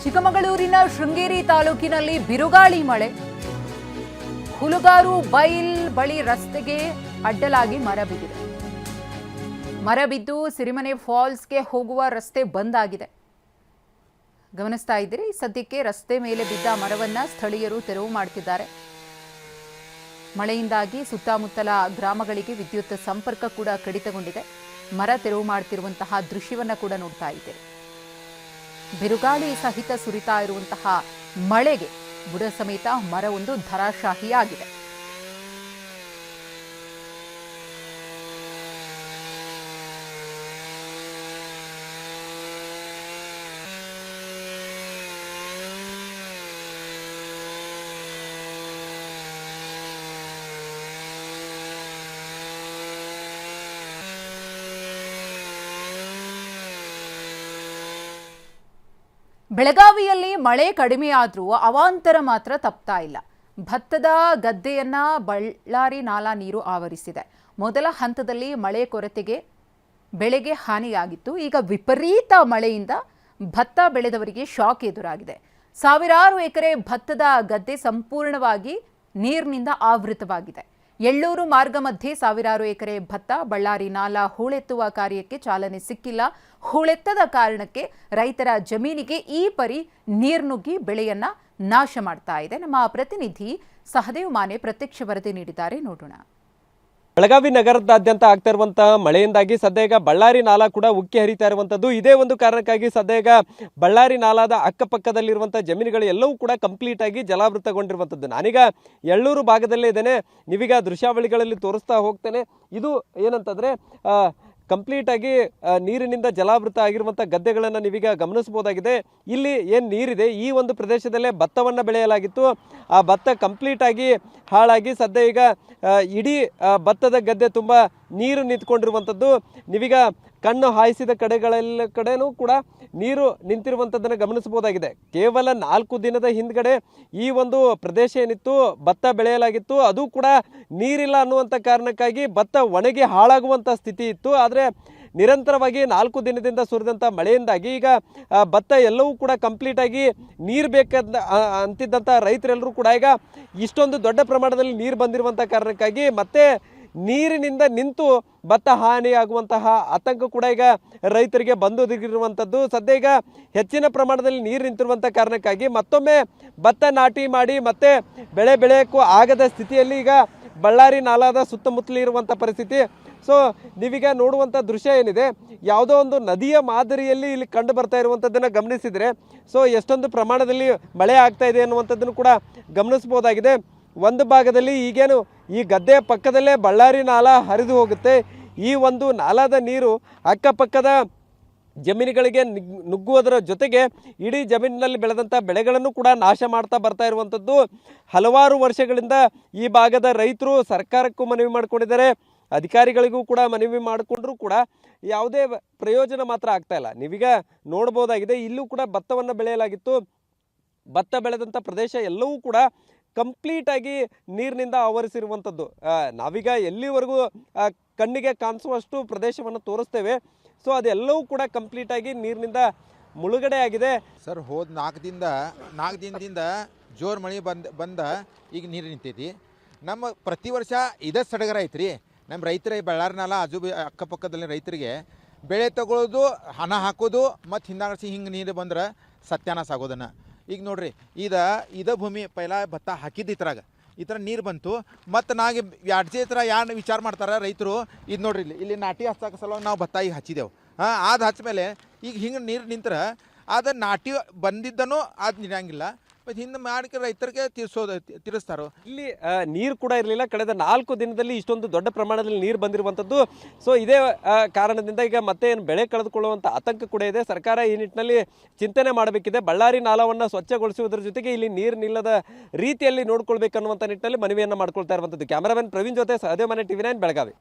ಚಿಕ್ಕಮಗಳೂರಿನ ಶೃಂಗೇರಿ ತಾಲೂಕಿನಲ್ಲಿ ಬಿರುಗಾಳಿ ಮಳೆ. ಹುಲುಗಾರು ಬೈಲ್ ಬಳಿ ರಸ್ತೆಗೆ ಅಡ್ಡಲಾಗಿ ಮರ ಬಿದ್ದಿದೆ. ಮರ ಬಿದ್ದು ಸಿರಿಮನೆ ಫಾಲ್ಸ್ಗೆ ಹೋಗುವ ರಸ್ತೆ ಬಂದ್ ಆಗಿದೆ. ಗಮನಿಸ್ತಾ ಇದ್ದೀರಿ, ಸದ್ಯಕ್ಕೆ ರಸ್ತೆ ಮೇಲೆ ಬಿದ್ದ ಮರವನ್ನ ಸ್ಥಳೀಯರು ತೆರವು ಮಾಡುತ್ತಿದ್ದಾರೆ. ಮಳೆಯಿಂದಾಗಿ ಸುತ್ತಮುತ್ತಲ ಗ್ರಾಮಗಳಿಗೆ ವಿದ್ಯುತ್ ಸಂಪರ್ಕ ಕೂಡ ಕಡಿತಗೊಂಡಿದೆ. ಮರ ತೆರವು ಮಾಡುತ್ತಿರುವಂತಹ ದೃಶ್ಯವನ್ನ ಕೂಡ ನೋಡ್ತಾ ಇದ್ದೀರಿ. ಬಿರುಗಾಳಿ ಸಹಿತ ಸುರಿತಾ ಇರುವಂತಹ ಮಳೆಗೆ ಬುಡ ಸಮೇತ ಮರವೊಂದು ಧರಾಶಾಹಿಯಾಗಿದೆ. ಬೆಳಗಾವಿಯಲ್ಲಿ ಮಳೆ ಕಡಿಮೆಯಾದರೂ ಅವಾಂತರ ಮಾತ್ರ ತಪ್ತಾ ಇಲ್ಲ. ಭತ್ತದ ಗದ್ದೆಯನ್ನ ಬಳ್ಳಾರಿ ನಾಲಾ ನೀರು ಆವರಿಸಿದೆ. ಮೊದಲ ಹಂತದಲ್ಲಿ ಮಳೆ ಕೊರತೆಗೆ ಬೆಳೆಗೆ ಹಾನಿಯಾಗಿತ್ತು. ಈಗ ವಿಪರೀತ ಮಳೆಯಿಂದ ಭತ್ತ ಬೆಳೆದವರಿಗೆ ಶಾಕ್ ಎದುರಾಗಿದೆ. ಸಾವಿರಾರು ಎಕರೆ ಭತ್ತದ ಗದ್ದೆ ಸಂಪೂರ್ಣವಾಗಿ ನೀರಿನಿಂದ ಆವೃತವಾಗಿದೆ. ಎಳ್ಳೂರು ಮಾರ್ಗ ಮಧ್ಯೆ ಸಾವಿರಾರು ಎಕರೆ ಭತ್ತ. ಬಳ್ಳಾರಿ ನಾಲಾ ಹೂಳೆತ್ತುವ ಕಾರ್ಯಕ್ಕೆ ಚಾಲನೆ ಸಿಕ್ಕಿಲ್ಲ. ಹೂಳೆತ್ತದ ಕಾರಣಕ್ಕೆ ರೈತರ ಜಮೀನಿಗೆ ಈ ಪರಿ ನೀರ್ನುಗ್ಗಿ ಬೆಳೆಯನ್ನ ನಾಶ ಮಾಡ್ತಾ ಇದೆ. ನಮ್ಮ ಪ್ರತಿನಿಧಿ ಸಹದೇವ್ ಮಾನೆ ಪ್ರತ್ಯಕ್ಷ ವರದಿ ನೀಡಿದ್ದಾರೆ, ನೋಡೋಣ. ಬೆಳಗಾವಿ ನಗರದಾದ್ಯಂತ ಆಗ್ತಾ ಇರುವಂತಹ ಮಳೆಯಿಂದಾಗಿ ಸದ್ಯ ಈಗ ಬಳ್ಳಾರಿ ನಾಲಾ ಕೂಡ ಉಕ್ಕಿ ಹರಿತಾ ಇರುವಂತದ್ದು. ಇದೇ ಒಂದು ಕಾರಣಕ್ಕಾಗಿ ಸದ್ಯ ಈಗ ಬಳ್ಳಾರಿ ನಾಲಾದ ಅಕ್ಕಪಕ್ಕದಲ್ಲಿರುವಂತಹ ಜಮೀನುಗಳು ಎಲ್ಲವೂ ಕೂಡ ಕಂಪ್ಲೀಟ್ ಆಗಿ ಜಲಾವೃತಗೊಂಡಿರುವಂತದ್ದು. ನಾನೀಗ ಎಳ್ಳೂರು ಭಾಗದಲ್ಲೇ ಇದ್ದೇನೆ. ನೀವೀಗ ದೃಶ್ಯಾವಳಿಗಳಲ್ಲಿ ತೋರಿಸ್ತಾ ಹೋಗ್ತೇನೆ. ಇದು ಏನಂತಂದ್ರೆ ಕಂಪ್ಲೀಟ್ ಆಗಿ ನೀರಿನಿಂದ ಜಲಾವೃತ ಆಗಿರುವಂಥ ಗದ್ದೆಗಳನ್ನು ನೀವೀಗ ಗಮನಿಸಬಹುದಾಗಿದೆ. ಇಲ್ಲಿ ಏನು ನೀರಿದೆ, ಈ ಒಂದು ಪ್ರದೇಶದಲ್ಲೇ ಭತ್ತವನ್ನು ಬೆಳೆಯಲಾಗಿತ್ತು. ಆ ಭತ್ತ ಕಂಪ್ಲೀಟ್ ಆಗಿ ಹಾಳಾಗಿ ಸದ್ಯ ಈಗ ಇಡೀ ಭತ್ತದ ಗದ್ದೆ ತುಂಬ ನೀರು ನಿಂತ್ಕೊಂಡಿರುವಂಥದ್ದು. ನೀವೀಗ ಕಣ್ಣು ಹಾಯಿಸಿದ ಕಡೆನೂ ಕೂಡ ನೀರು ನಿಂತಿರುವಂಥದ್ದನ್ನು ಗಮನಿಸಬಹುದಾಗಿದೆ. ಕೇವಲ 4 ದಿನದ ಹಿಂದ್ಗಡೆ ಈ ಒಂದು ಪ್ರದೇಶ ಏನಿತ್ತು ಭತ್ತ ಬೆಳೆಯಲಾಗಿತ್ತು, ಅದು ಕೂಡ ನೀರಿಲ್ಲ ಅನ್ನುವಂಥ ಕಾರಣಕ್ಕಾಗಿ ಭತ್ತ ಒಣಗಿ ಹಾಳಾಗುವಂಥ ಸ್ಥಿತಿ ಇತ್ತು. ಆದರೆ ನಿರಂತರವಾಗಿ 4 ದಿನದಿಂದ ಸುರಿದಂಥ ಮಳೆಯಿಂದಾಗಿ ಈಗ ಭತ್ತ ಎಲ್ಲವೂ ಕೂಡ ಕಂಪ್ಲೀಟ್ ಆಗಿ ನೀರು ಅಂತಿದ್ದಂಥ ರೈತರೆಲ್ಲರೂ ಕೂಡ ಈಗ ಇಷ್ಟೊಂದು ದೊಡ್ಡ ಪ್ರಮಾಣದಲ್ಲಿ ನೀರು ಬಂದಿರುವಂಥ ಕಾರಣಕ್ಕಾಗಿ ಮತ್ತೆ ನೀರಿನಿಂದ ನಿಂತು ಭತ್ತ ಹಾನಿಯಾಗುವಂತಹ ಆತಂಕ ಕೂಡ ಈಗ ರೈತರಿಗೆ ಬಂದೊದಗಿರುವಂಥದ್ದು. ಸದ್ಯ ಈಗ ಹೆಚ್ಚಿನ ಪ್ರಮಾಣದಲ್ಲಿ ನೀರು ನಿಂತಿರುವಂಥ ಕಾರಣಕ್ಕಾಗಿ ಮತ್ತೊಮ್ಮೆ ಭತ್ತ ನಾಟಿ ಮಾಡಿ ಮತ್ತೆ ಬೆಳೆ ಬೆಳೆಯೋಕ್ಕೂ ಆಗದ ಸ್ಥಿತಿಯಲ್ಲಿ ಈಗ ಬಳ್ಳಾರಿ ನಾಲಾದ ಸುತ್ತಮುತ್ತಲು ಇರುವಂಥ ಪರಿಸ್ಥಿತಿ. ಸೊ ನೀವೀಗ ನೋಡುವಂಥ ದೃಶ್ಯ ಏನಿದೆ, ಯಾವುದೋ ಒಂದು ನದಿಯ ಮಾದರಿಯಲ್ಲಿ ಇಲ್ಲಿ ಕಂಡು ಬರ್ತಾ ಇರುವಂಥದ್ದನ್ನು ಗಮನಿಸಿದರೆ ಸೊ ಎಷ್ಟೊಂದು ಪ್ರಮಾಣದಲ್ಲಿ ಮಳೆ ಆಗ್ತಾ ಇದೆ ಅನ್ನುವಂಥದ್ದನ್ನು ಕೂಡ ಗಮನಿಸ್ಬೋದಾಗಿದೆ. ಒಂದು ಭಾಗದಲ್ಲಿ ಈಗೇನು ಈ ಗದ್ದೆಯ ಪಕ್ಕದಲ್ಲೇ ಬಳ್ಳಾರಿ ನಾಲಾ ಹರಿದು ಹೋಗುತ್ತೆ. ಈ ಒಂದು ನಾಲಾದ ನೀರು ಅಕ್ಕಪಕ್ಕದ ಜಮೀನುಗಳಿಗೆ ನುಗ್ಗುವುದರ ಜೊತೆಗೆ ಇಡೀ ಜಮೀನಿನಲ್ಲಿ ಬೆಳೆದಂಥ ಬೆಳೆಗಳನ್ನು ಕೂಡ ನಾಶ ಮಾಡ್ತಾ ಬರ್ತಾ ಇರುವಂಥದ್ದು. ಹಲವಾರು ವರ್ಷಗಳಿಂದ ಈ ಭಾಗದ ರೈತರು ಸರ್ಕಾರಕ್ಕೂ ಮನವಿ ಮಾಡಿಕೊಂಡಿದ್ದಾರೆ, ಅಧಿಕಾರಿಗಳಿಗೂ ಕೂಡ ಮನವಿ ಮಾಡಿಕೊಂಡ್ರೂ ಕೂಡ ಯಾವುದೇ ಪ್ರಯೋಜನ ಮಾತ್ರ ಆಗ್ತಾ ಇಲ್ಲ. ನೀವೀಗ ನೋಡ್ಬೋದಾಗಿದೆ, ಇಲ್ಲೂ ಕೂಡ ಭತ್ತವನ್ನು ಬೆಳೆಯಲಾಗಿತ್ತು. ಭತ್ತ ಬೆಳೆದಂಥ ಪ್ರದೇಶ ಎಲ್ಲವೂ ಕೂಡ ಕಂಪ್ಲೀಟ್ ಆಗಿ ನೀರಿನಿಂದ ಆವರಿಸಿರುವಂಥದ್ದು. ನಾವೀಗ ಎಲ್ಲಿವರೆಗೂ ಕಣ್ಣಿಗೆ ಕಾಣಿಸುವಷ್ಟು ಪ್ರದೇಶವನ್ನು ತೋರಿಸ್ತೇವೆ. ಸೊ ಅದೆಲ್ಲವೂ ಕೂಡ ಕಂಪ್ಲೀಟ್ ಆಗಿ ನೀರಿನಿಂದ ಮುಳುಗಡೆ ಆಗಿದೆ. ಸರ್, ಹೋದ 4 ದಿನದಿಂದ ಜೋರು ಮಳೆ ಬಂದ ಈಗ ನೀರು ನಿಂತೈತಿ. ನಮ್ಮ ಪ್ರತಿ ವರ್ಷ ಇದೇ ಸಡಗರ ಐತ್ರಿ. ನಮ್ಮ ರೈತರ ಬಳ್ಳಾರಿ ನಾಲಾ ಅಕ್ಕಪಕ್ಕದಲ್ಲಿ ರೈತರಿಗೆ ಬೆಳೆ ತಗೊಳ್ಳೋದು, ಹಣ ಹಾಕೋದು, ಮತ್ತು ಹಿಂದಾಡಿಸಿ ಹಿಂಗೆ ನೀರು ಬಂದ್ರೆ ಸತ್ಯಾನಾಶ ಆಗೋದನ್ನು. ಈಗ ನೋಡ್ರಿ, ಇದ ಭೂಮಿ ಪೈಲ ಭತ್ತ ಹಾಕಿದ್ದು ಈ ಥರ ನೀರು ಬಂತು. ಮತ್ತು ನಾಗೆ ಈ ಥರ ಯಾರು ವಿಚಾರ ಮಾಡ್ತಾರೆ ರೈತರು, ಇದು ನೋಡ್ರಿ ಇಲ್ಲಿ ನಾಟಿ ಹಚ್ಚಕ್ಕೆ ಸಲುವಾಗಿ ನಾವು ಭತ್ತ ಈಗ ಹಚ್ಚಿದೆವು. ಅದು ಹಚ್ಮೇಲೆ ಈಗ ಹಿಂಗೆ ನೀರು ನಿಂತ್ರೆ ಅದು ನಾಟಿ ಬಂದಿದ್ದನೂ ಅದು ನಿರಂಗಿಲ್ಲ. ಮತ್ತು ಹಿಂದೆ ಮಾಡಿ ರೈತರಿಗೆ ತಿರ್ಸ್ತಾರೋ. ಇಲ್ಲಿ ನೀರು ಕೂಡ ಇರಲಿಲ್ಲ. ಕಳೆದ 4 ದಿನದಲ್ಲಿ ಇಷ್ಟೊಂದು ದೊಡ್ಡ ಪ್ರಮಾಣದಲ್ಲಿ ನೀರು ಬಂದಿರುವಂಥದ್ದು. ಸೊ ಇದೇ ಕಾರಣದಿಂದ ಈಗ ಮತ್ತೆ ಏನು ಬೆಳೆ ಕಳೆದುಕೊಳ್ಳುವಂಥ ಆತಂಕ ಕೂಡ ಇದೆ. ಸರ್ಕಾರ ಈ ನಿಟ್ಟಿನಲ್ಲಿ ಚಿಂತನೆ ಮಾಡಬೇಕಿದೆ. ಬಳ್ಳಾರಿ ನಾಲಾವನ್ನು ಸ್ವಚ್ಛಗೊಳಿಸುವುದರ ಜೊತೆಗೆ ಇಲ್ಲಿ ನೀರು ನಿಲ್ಲದ ರೀತಿಯಲ್ಲಿ ನೋಡ್ಕೊಳ್ಬೇಕನ್ನುವಂಥ ನಿಟ್ಟಿನಲ್ಲಿ ಮನವಿಯನ್ನು ಮಾಡ್ಕೊಳ್ತಾ ಇರುವಂಥದ್ದು. ಕ್ಯಾಮರಾಮನ್ ಪ್ರವೀಣ್ ಜೊತೆ ಸಹದೇವ್ ಮನೆ, TV9 ಬೆಳಗಾವಿ.